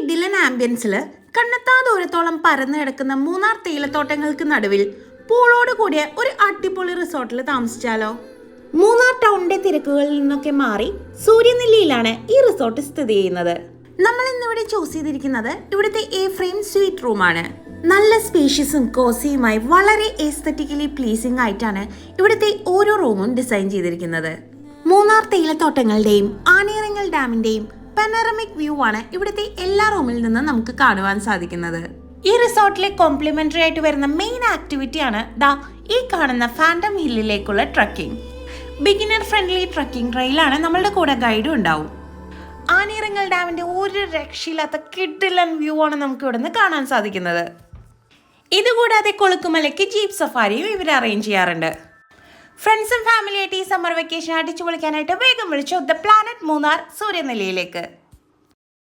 കിഡിലൻ ആംബിയൻസിൽ കണ്ണെത്താ ദൂരത്തോളം പരന്നു കിടക്കുന്ന മൂന്നാർ തേയിലത്തോട്ടങ്ങൾക്ക് നടുവിൽ പൂളോട് കൂടിയ ഒരു അടിപൊളി റിസോർട്ടിൽ താമസിച്ചാലോ? മൂന്നാർ ടൗണിന്റെ തിരക്കുകളിൽ നിന്നൊക്കെ മാറി സൂര്യനെല്ലിയിലാണ് ഈ റിസോർട്ട് സ്ഥിതി ചെയ്യുന്നത്. നമ്മൾ ഇന്നിവിടെ ചൂസ് ചെയ്തിരിക്കുന്നത് ഇവിടുത്തെ എ ഫ്രെയിം സ്വീറ്റ് റൂമാണ്. നല്ല സ്പേഷ്യസും കോസിയുമായി വളരെ എസ്തറ്റിക്കലി പ്ലീസിംഗ് ആയിട്ടാണ് ഇവിടുത്തെ ഓരോ റൂമും ഡിസൈൻ ചെയ്തിരിക്കുന്നത്. മൂന്നാർ തേയിലത്തോട്ടങ്ങളുടെയും ആനയിറങ്ങൽ ഡാമിന്റെയും പനോറമിക് വ്യൂ ആണ് ഇവിടുത്തെ എല്ലാ റൂമിൽ നിന്നും നമുക്ക് കാണുവാൻ സാധിക്കുന്നത്. ഈ റിസോർട്ടിലെ കോംപ്ലിമെന്ററി ആയിട്ട് വരുന്ന മെയിൻ ആക്ടിവിറ്റിയാണ് ഈ കാണുന്ന ഫാൻറ്റം ഹില്ലിലേക്കുള്ള ട്രക്കിംഗ്. ബിഗിനർ ഫ്രണ്ട്ലി ട്രക്കിംഗ് ട്രെയിലാണ് നമ്മളുടെ കൂടെ ഗൈഡും ഉണ്ടാവും. ആനയിറങ്ങൽ ഡാമിന്റെ ഒരു രക്ഷയില്ലാത്ത കിഡിലൻ വ്യൂ ആണ് നമുക്ക് ഇവിടെ നിന്ന് കാണാൻ സാധിക്കുന്നത്. ഇതുകൂടാതെ കൊളുക്കുമലയ്ക്ക് ജീപ്പ് സഫാരിയും ഇവർ അറേഞ്ച് ചെയ്യാറുണ്ട്. ഫ്രണ്ട്സും ഫാമിലിയായിട്ട് ഈ സമ്മർ വെക്കേഷൻ അടിച്ചു പൊളിക്കാനായിട്ട് വേഗം വിളിച്ചു ദ പ്ലാനറ്റ് മൂന്നാർ സൂര്യനെല്ലിയിലേക്ക്.